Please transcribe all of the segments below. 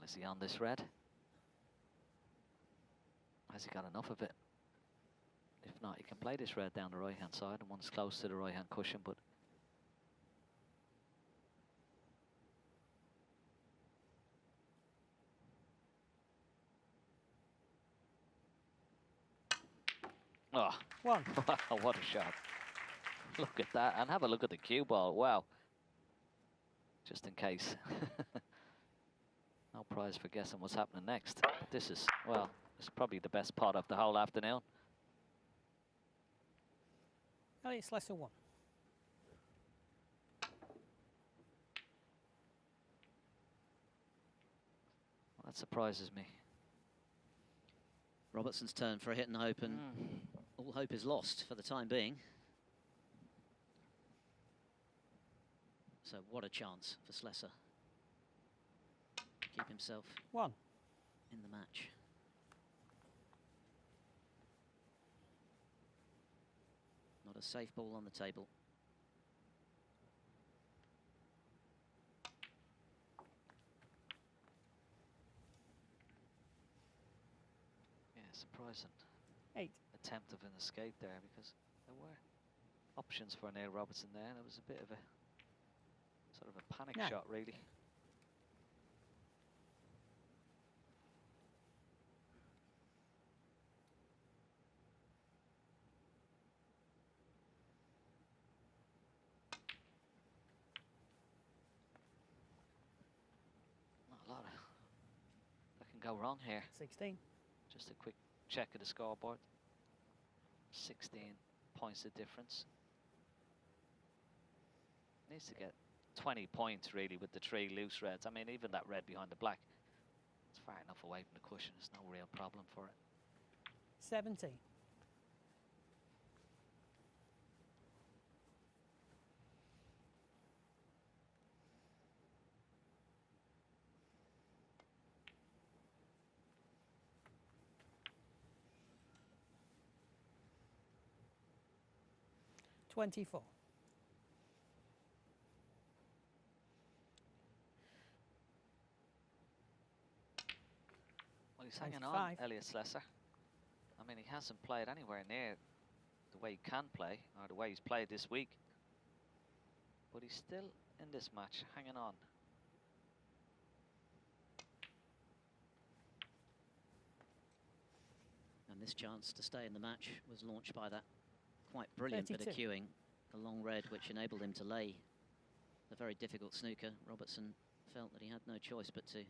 Is he on this red? Has he got enough of it? If not, he can play this red down the right-hand side, and one's close to the right-hand cushion, but oh, one. Wow, what a shot. Look at that, and have a look at the cue ball. Wow. Just in case. No prize for guessing what's happening next. But this is, well, it's probably the best pot of the whole afternoon. Elliot Slessor 1. Well, that surprises me. Robertson's turn for a hit and hope, and all hope is lost for the time being. So what a chance for Slessor to keep himself in the match. Not a safe ball on the table. Yeah, surprising 8 attempt of an escape there, because there were options for Neil Robertson there, and it was a bit of a sort of a panic shot, really. Not a lot of that can go wrong here. 16. Just a quick check of the scoreboard. 16 points of difference. Needs to get 20 points really with the 3 loose reds. I mean, even that red behind the black, it's far enough away from the cushion. There's no real problem for it. 17. $24. Well, he's hanging on, Elliot Slessor. I mean, he hasn't played anywhere near the way he can play, or the way he's played this week. But he's still in this match, hanging on. And this chance to stay in the match was launched by that quite brilliant 32. bit of cueing, the long red, which enabled him to lay the very difficult snooker. Robertson felt that he had no choice but to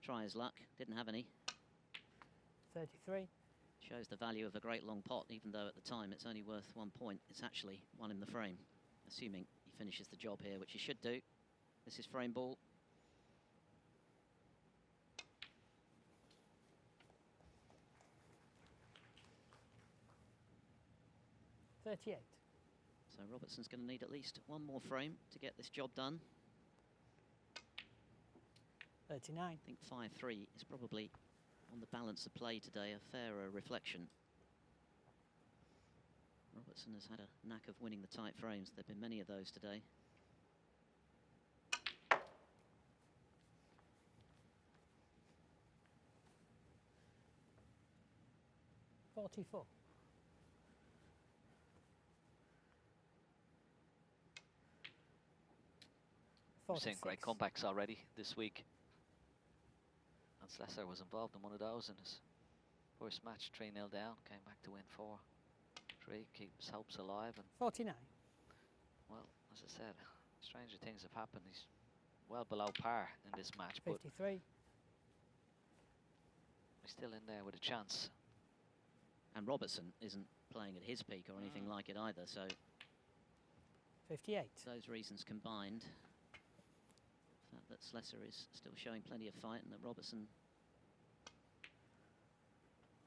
try his luck. Didn't have any. 33. Shows the value of a great long pot, even though at the time it's only worth 1 point. It's actually one in the frame, assuming he finishes the job here, which he should do. This is frame ball. $38. So Robertson's going to need at least 1 more frame to get this job done. 39. I think 5-3 is probably, on the balance of play today, a fairer reflection. Robertson has had a knack of winning the tight frames. There have been many of those today. $44. We've seen great comebacks already this week. And Slessor was involved in one of those in his first match, 3-0 down, came back to win 4-3, keep his hopes alive. And 49. well, as I said, stranger things have happened. He's well below par in this match, 53. but he's still in there with a chance. And Robertson isn't playing at his peak or anything like it either, so 58. those reasons combined, the fact that Slessor is still showing plenty of fight and that Robertson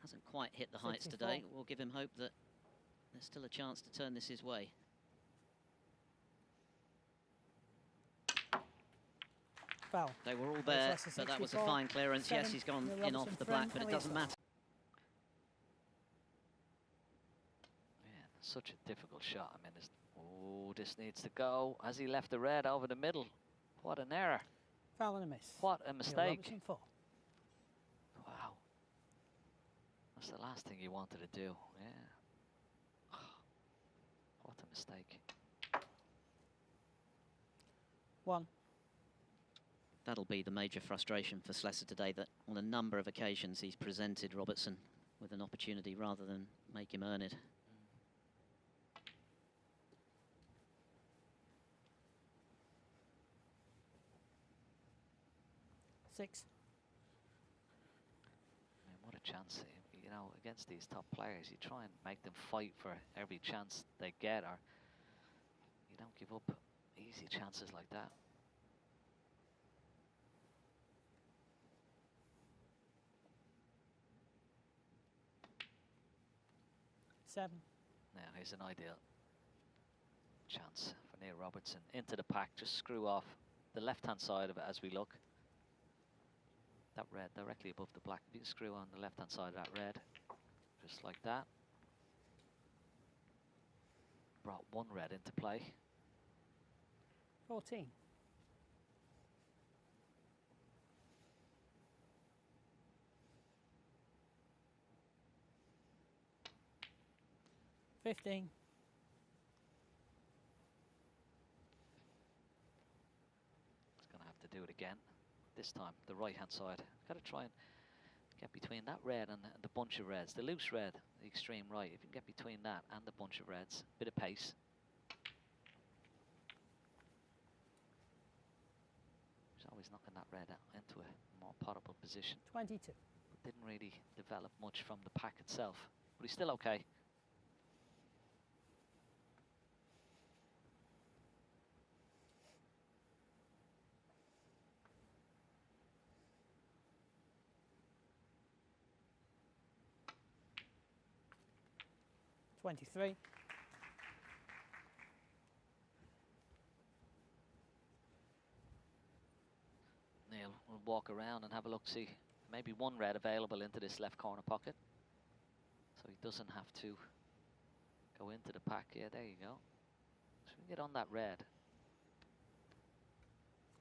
hasn't quite hit the heights 64. today, will give him hope that there's still a chance to turn this his way. Foul. They were all there, but that was a fine clearance. 7. Yes, he's gone Neil in Robertson off the black, but it Elliot doesn't matter. Yeah, such a difficult shot. I mean, this needs to go. Has he left the red over the middle? What an error. Foul and a miss. What a Neil mistake. Robertson 4. Wow. That's the last thing you wanted to do. Yeah. What a mistake. 1. That'll be the major frustration for Slessor today, that on a number of occasions he's presented Robertson with an opportunity rather than make him earn it. 6. I mean, what a chance. You know, against these top players, you try and make them fight for every chance they get, or you don't give up easy chances like that. 7. Now, here's an ideal chance for Neil Robertson. Into the pack, just screw off the left-hand side of it as we look. That red directly above the black. If you can screw on the left-hand side of that red, just like that. Brought one red into play. 14. 15. He's going to have to do it again. This time, the right-hand side. Got to try and get between that red and the bunch of reds. The loose red, the extreme right. If you can get between that and the bunch of reds, bit of pace. He's always knocking that red out into a more potable position. 22. But didn't really develop much from the pack itself. But he's still okay. $23. Neil will walk around and have a look, see maybe one red available into this left corner pocket. So he doesn't have to go into the pack. Yeah, there you go. So we can get on that red.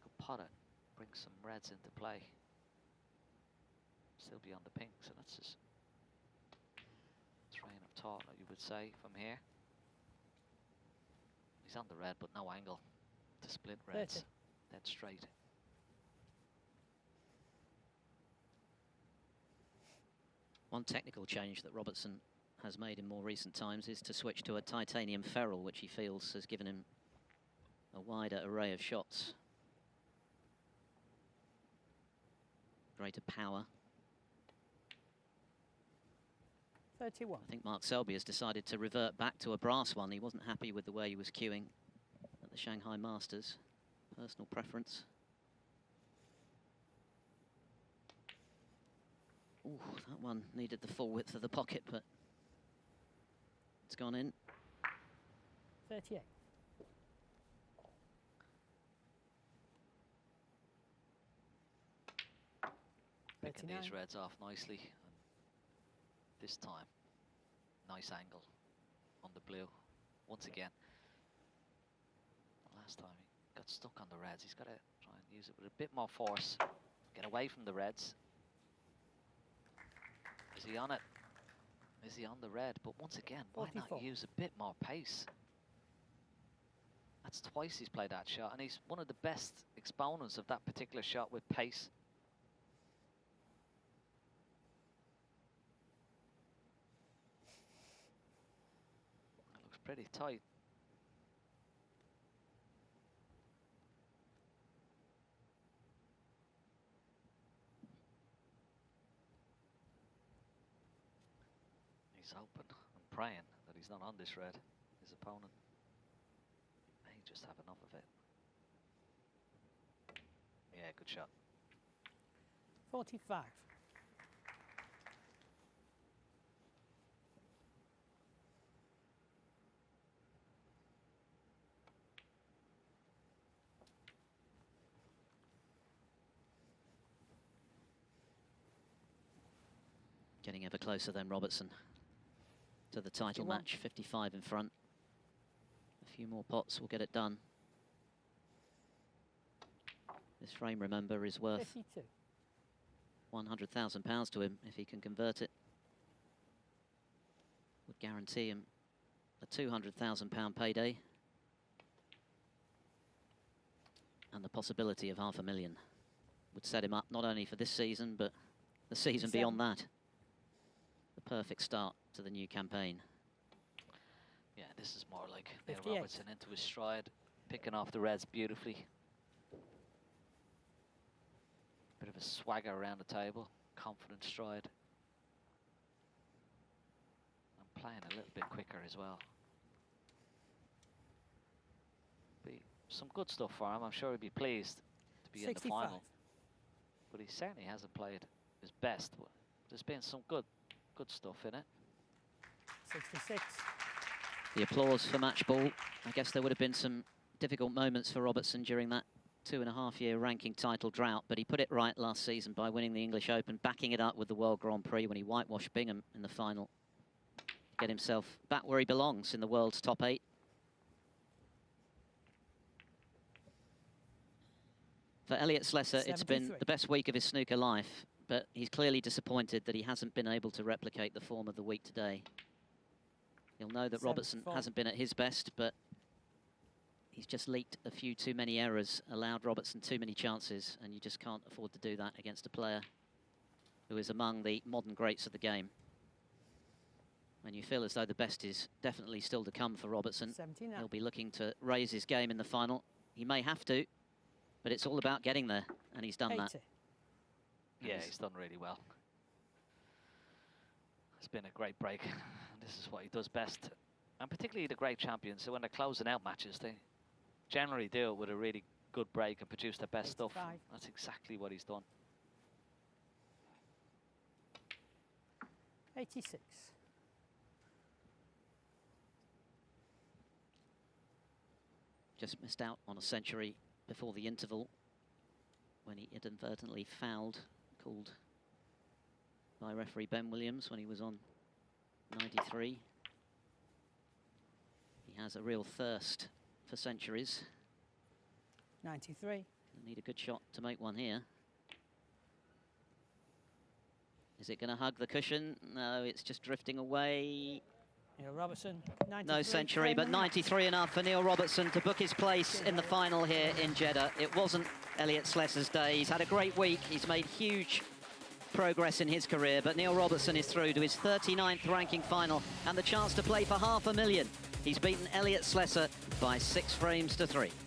Could pot it, bring some reds into play. Still be on the pink, so that's his train of thought, you would say, from here. He's on the red, but no angle to split reds. 30. Dead straight. One technical change that Robertson has made in more recent times is to switch to a titanium ferrule, which he feels has given him a wider array of shots. Greater power. 31. I think Mark Selby has decided to revert back to a brass one. He wasn't happy with the way he was cueing at the Shanghai Masters. Personal preference. Ooh, that one needed the full width of the pocket, but it's gone in. 38. Picking 39. these reds off nicely. And this time, nice angle on the blue. Once again. Last time he got stuck on the reds. He's got to try and use it with a bit more force. Get away from the reds. Is he on it? Is he on the red? But once again, why 44. not use a bit more pace? That's twice he's played that shot, and he's one of the best exponents of that particular shot with pace. It looks pretty tight. He's hoping and praying that he's not on this red, his opponent. May just have enough of it. Yeah, good shot. 45. Getting ever closer then, Robertson, to the title 51. match. 55 in front. A few more pots will get it done. This frame, remember, is worth 52. £100,000 to him if he can convert it. Would guarantee him a £200,000 payday and the possibility of $500,000. Would set him up not only for this season, but the season beyond that. The perfect start to the new campaign. Yeah, this is more like Neil 58. Robertson into his stride, picking off the reds beautifully. Bit of a swagger around the table, confident stride. And playing a little bit quicker as well. Be some good stuff for him. I'm sure he'd be pleased to be 65. in the final. But he certainly hasn't played his best. There's been some good stuff in it. 66. The applause for match ball. I guess there would have been some difficult moments for Robertson during that 2.5-year ranking title drought, but he put it right last season by winning the English Open, backing it up with the World Grand Prix when he whitewashed Bingham in the final. Get himself back where he belongs in the world's top 8. For Elliot Slessor, it's been 73. the best week of his snooker life, but he's clearly disappointed that he hasn't been able to replicate the form of the week today. He'll know that Robertson 74. hasn't been at his best, but he's just leaked a few too many errors, allowed Robertson too many chances, and you just can't afford to do that against a player who is among the modern greats of the game. And you feel as though the best is definitely still to come for Robertson. 79. He'll be looking to raise his game in the final. He may have to, but it's all about getting there, and he's done 80. that. Yeah, he's done really well. It's been a great break. This is what he does best. And particularly the great champions, so when they're closing out matches, they generally do it with a really good break and produce their best stuff. 85. That's exactly what he's done. 86. Just missed out on a century before the interval when he inadvertently fouled, called by referee Ben Williams when he was on 93. He has a real thirst for centuries. 93. He'll need a good shot to make one here. Is it going to hug the cushion? No, it's just drifting away. Neil Robertson, 93. No century, but 93 enough for Neil Robertson to book his place in the final here in Jeddah. It wasn't Elliot Slessor's day. He's had a great week. He's made huge progress in his career, but Neil Robertson is through to his 39th ranking final and the chance to play for $500,000. He's beaten Elliot Slessor by 6 frames to 3.